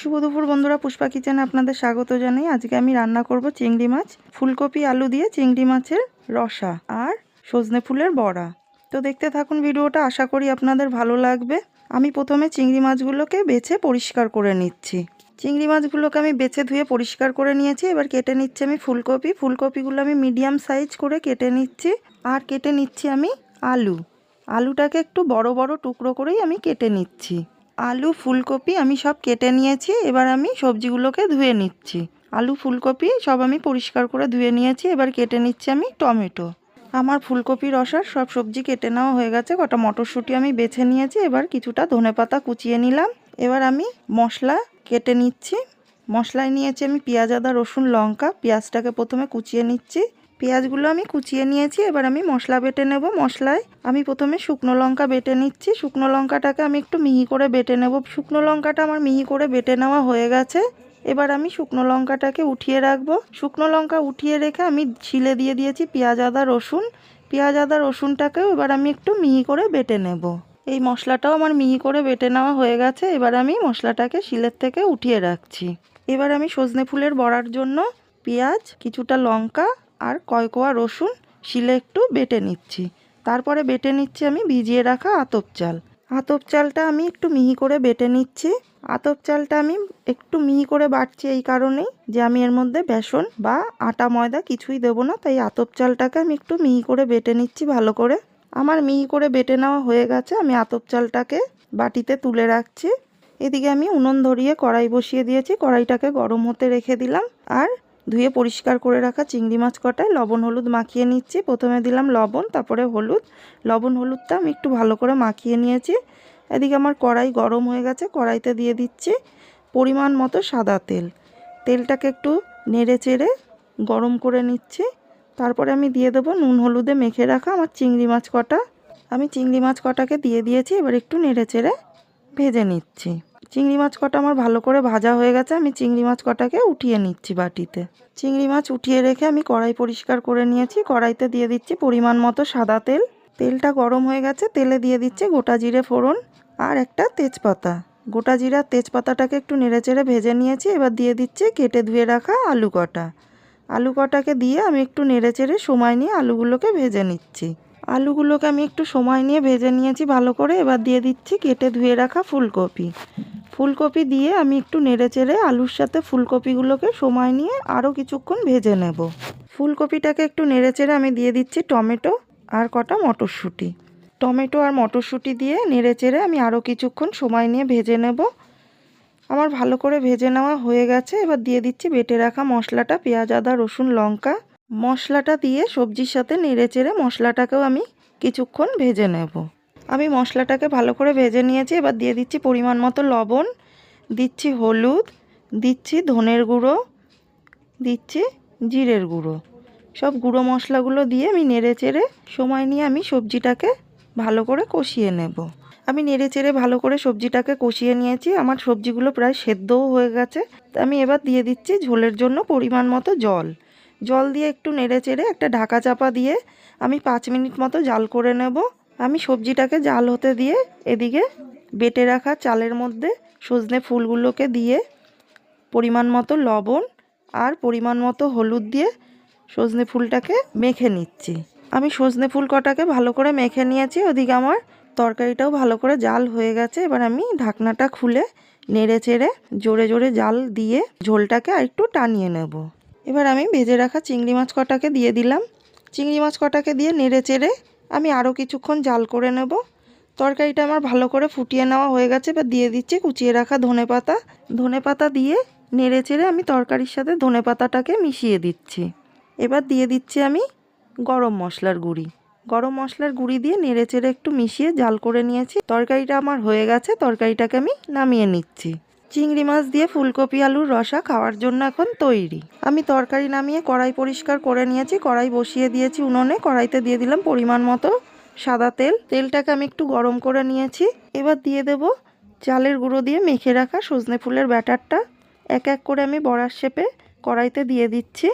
শুভ দুপুর বন্ধুরা, পুষ্পা কিচেনে আপনাদের স্বাগত জানাই। আজকে আমি রান্না করব চিংড়ি মাছ, ফুলকপি আলু দিয়ে চিংড়ি মাছের রসা আর সজনে ফুলের বড়া। তো দেখতে থাকুন ভিডিওটা, আশা করি আপনাদের ভালো লাগবে। আমি প্রথমে চিংড়ি মাছগুলোকে বেছে পরিষ্কার করে নিচ্ছি। চিংড়ি মাছগুলোকে আমি বেছে ধুয়ে পরিষ্কার করে নিয়েছি। এবার কেটে নিচ্ছি আমি ফুলকপিগুলো আমি মিডিয়াম সাইজ করে কেটে নিচ্ছি। আর কেটে নিচ্ছি আমি আলুটাকে একটু বড় বড় টুকরো করেই আমি কেটে নিচ্ছি। আলু ফুলকপি আমি সব কেটে নিয়েছি। এবার আমি সবজিগুলোকে ধুয়ে নিচ্ছি। আলু ফুলকপি সব আমি পরিষ্কার করে ধুয়ে নিয়েছি। এবার কেটে নিচ্ছি আমি টমেটো। আমার ফুলকপি রসার সব সবজি কেটে নেওয়া হয়ে গেছে। কটা মটরশুঁটি আমি বেছে নিয়েছি। এবার কিছুটা ধনেপাতা কুচিয়ে নিলাম। এবার আমি মশলা কেটে নিচ্ছি। মশলায় নিয়েছি আমি পেঁয়াজ, আদা, রসুন, লঙ্কা। পেঁয়াজটাকে প্রথমে কুচিয়ে নিচ্ছি। পেঁয়াজগুলো আমি কুচিয়ে নিয়েছি। এবার আমি মশলা বেটে নেব। মশলায় আমি প্রথমে শুকনো লঙ্কা বেটে নিচ্ছি। শুকনো লঙ্কাটাকে আমি একটু মিহি করে বেটে নেব। শুকনো লঙ্কাটা আমার মিহি করে বেটে নেওয়া হয়ে গেছে। এবার আমি শুকনো লঙ্কাটাকে উঠিয়ে রাখবো। শুকনো লঙ্কা উঠিয়ে রেখে আমি শিলে দিয়ে দিয়েছি পেঁয়াজ, আদা, রসুন। পেঁয়াজ, আদা, রসুনটাকেও এবার আমি একটু মিহি করে বেটে নেব। এই মশলাটাও আমার মিহি করে বেটে নেওয়া হয়ে গেছে। এবার আমি মশলাটাকে শিলের থেকে উঠিয়ে রাখছি। এবার আমি সজনে ফুলের বড়ার জন্য পেঁয়াজ, কিছুটা লঙ্কা আর কয়কোয়া রসুন শিলে একটু বেটে নিচ্ছি। তারপরে বেটে নিচ্ছি আমি ভিজিয়ে রাখা আতপ চাল। আতপ চালটা আমি একটু মিহি করে বেটে নিচ্ছি। আতপ চালটা আমি একটু মিহি করে বাটছি এই কারণেই যে আমি এর মধ্যে বেসন বা আটা ময়দা কিছুই দেবো না, তাই আতপ চালটাকে আমি একটু মিহি করে বেটে নিচ্ছি ভালো করে। আমার মিহি করে বেটে নেওয়া হয়ে গেছে। আমি আতপ চালটাকে বাটিতে তুলে রাখছি। এদিকে আমি উনুন ধরিয়ে কড়াই বসিয়ে দিয়েছি। কড়াইটাকে গরম হতে রেখে দিলাম। আর ধুয়ে পরিষ্কার করে রাখা চিংড়ি মাছ কটায় লবণ হলুদ মাখিয়ে নিচ্ছি। প্রথমে দিলাম লবণ, তারপরে হলুদ। লবণ হলুদটা আমি একটু ভালো করে মাখিয়ে নিয়েছি। এদিকে আমার কড়াই গরম হয়ে গেছে। কড়াইতে দিয়ে দিচ্ছি পরিমাণ মতো সাদা তেল। তেলটাকে একটু নেড়ে চেড়ে গরম করে নিচ্ছি। তারপরে আমি দিয়ে দেবো নুন হলুদে মেখে রাখা আমার চিংড়ি মাছ কটা। আমি চিংড়ি মাছ কটাকে দিয়ে দিয়েছি। এবার একটু নেড়ে চেড়ে ভেজে নিচ্ছি। চিংড়ি মাছ কটা আমার ভালো করে ভাজা হয়ে গেছে। আমি চিংড়ি মাছ কটাকে উঠিয়ে নিচ্ছি বাটিতে। চিংড়ি মাছ উঠিয়ে রেখে আমি কড়াই পরিষ্কার করে নিয়েছি। কড়াইতে দিয়ে দিচ্ছি পরিমাণ মতো সাদা তেল। তেলটা গরম হয়ে গেছে। তেলে দিয়ে দিচ্ছি গোটা জিরে ফোড়ন আর একটা তেজপাতা। গোটা জিরা তেজপাতাটাকে একটু নেড়েচেড়ে ভেজে নিয়েছি। এবার দিয়ে দিচ্ছি কেটে ধুয়ে রাখা আলু কটা। আলু কটাকে দিয়ে আমি একটু নেড়েচেড়ে সময় নিয়ে আলুগুলোকে ভেজে নিচ্ছি। আলুগুলোকে আমি একটু সময় নিয়ে ভেজে নিয়েছি ভালো করে। এবার দিয়ে দিচ্ছি কেটে ধুয়ে রাখা ফুলকপি দিয়ে আমি একটু নেড়েচেড়ে আলুর সাথে ফুলকপিগুলোকে সময় নিয়ে আরও কিছুক্ষণ ভেজে নেব। ফুলকপিটাকে একটু নেড়েচেড়ে আমি দিয়ে দিচ্ছি টমেটো আর কটা মটরশুঁটি। টমেটো আর মটরশুঁটি দিয়ে নেড়েচেড়ে আমি আরও কিছুক্ষণ সময় নিয়ে ভেজে নেব। আমার ভালো করে ভেজে নেওয়া হয়ে গেছে। এবার দিয়ে দিচ্ছি বেটে রাখা মশলাটা, পেঁয়াজ, আদা, রসুন, লঙ্কা। মশলাটা দিয়ে সবজির সাথে নেড়েচেড়ে মশলাটাকেও আমি কিছুক্ষণ ভেজে নেব। আমি মশলাটাকে ভালো করে ভেজে নিয়েছি। এবার দিয়ে দিচ্ছি পরিমাণ মতো লবণ, দিচ্ছি হলুদ, দিচ্ছি ধনের গুঁড়ো, দিচ্ছি জিরের গুঁড়ো। সব গুঁড়ো মশলাগুলো দিয়ে আমি নেড়েচেড়ে সময় নিয়ে আমি সবজিটাকে ভালো করে কষিয়ে নেব। আমি নেড়েচেড়ে ভালো করে সবজিটাকে কষিয়ে নিয়েছি। আমার সবজিগুলো প্রায় সেদ্ধও হয়ে গেছে। আমি এবার দিয়ে দিচ্ছি ঝোলের জন্য পরিমাণ মতো জল দিয়ে একটু নেড়েচেড়ে একটা ঢাকা চাপা দিয়ে আমি 5 মিনিট মতো জাল করে নেব। আমি সবজিটাকে জাল হতে দিয়ে এদিকে বেটে রাখা চালের মধ্যে সজনে ফুলগুলোকে দিয়ে পরিমাণ মতো লবণ আর পরিমাণ মতো হলুদ দিয়ে সজনে ফুলটাকে মেখে নিচ্ছি। আমি সজনে ফুল কটাকে ভালো করে মেখে নিয়েছি। ওদিকে আমার তরকারিটাও ভালো করে জাল হয়ে গেছে। এবার আমি ঢাকনাটা খুলে নেড়ে চেড়ে জোরে জোরে জাল দিয়ে ঝোলটাকে আরেকটু টানিয়ে নেব। এবার আমি ভেজে রাখা চিংড়ি মাছ কটাকে দিয়ে দিলাম। চিংড়ি মাছ কটাকে দিয়ে নেড়ে চেড়ে আমি আরও কিছুক্ষণ জাল করে নেব। তরকারিটা আমার ভালো করে ফুটিয়ে নেওয়া হয়ে গেছে। এবার দিয়ে দিচ্ছি কুচিয়ে রাখা ধনেপাতা দিয়ে নেড়ে চেড়ে আমি তরকারির সাথে ধনেপাতাটাকে মিশিয়ে দিচ্ছি। এবার দিয়ে দিচ্ছি আমি গরম মশলার গুঁড়ি দিয়ে নেড়েচেড়ে একটু মিশিয়ে জাল করে নিয়েছি। তরকারিটা আমার হয়ে গেছে। তরকারিটাকে আমি নামিয়ে নিচ্ছি। চিংড়ি মাছ দিয়ে ফুলকপি আলুর রসা খাওয়ার জন্য এখন তৈরি। আমি তরকারি নামিয়ে কড়াই পরিষ্কার করে নিয়েছি। কড়াই বসিয়ে দিয়েছি উনুনে। কড়াইতে দিয়ে দিলাম পরিমাণ মতো সাদা তেল। তেলটাকে আমি একটু গরম করে নিয়েছি। এবার দিয়ে দেব চালের গুঁড়ো দিয়ে মেখে রাখা সজনে ফুলের ব্যাটারটা। এক এক করে আমি বড়ার শেপে কড়াইতে দিয়ে দিচ্ছি।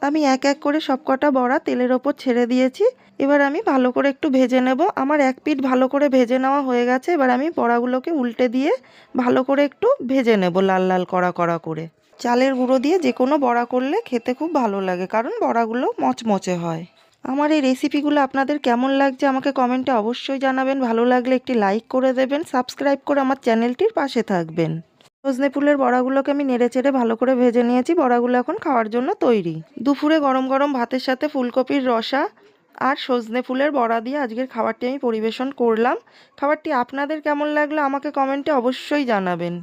আমি এক এক করে সবকটা বড়া তেলের ওপর ছেড়ে দিয়েছি। এবার আমি ভালো করে একটু ভেজে নেব। আমার এক পিঠ ভালো করে ভেজে নেওয়া হয়ে গেছে। এবার আমি বড়াগুলোকে উল্টে দিয়ে ভালো করে একটু ভেজে নেব, লাল লাল কড়া কড়া করে। চালের গুঁড়ো দিয়ে যে কোনো বড়া করলে খেতে খুব ভালো লাগে, কারণ বড়াগুলো মচমচে হয়। আমার এই রেসিপিগুলো আপনাদের কেমন লাগছে আমাকে কমেন্টে অবশ্যই জানাবেন। ভালো লাগলে একটি লাইক করে দেবেন, সাবস্ক্রাইব করে আমার চ্যানেলটির পাশে থাকবেন। সজনে ফুলের বড়াগুলোকে আমি নেড়েচেড়ে ভালো করে ভেজে নিয়েছি। বড়াগুলো এখন খাওয়ার জন্য তৈরি। দুপুরে গরম গরম ভাতের সাথে ফুলকপির রসা আর সজনে ফুলের বড়া দিয়ে আজকের খাবারটি আমি পরিবেশন করলাম। খাবারটি আপনাদের কেমন লাগলো আমাকে কমেন্টে অবশ্যই জানাবেন।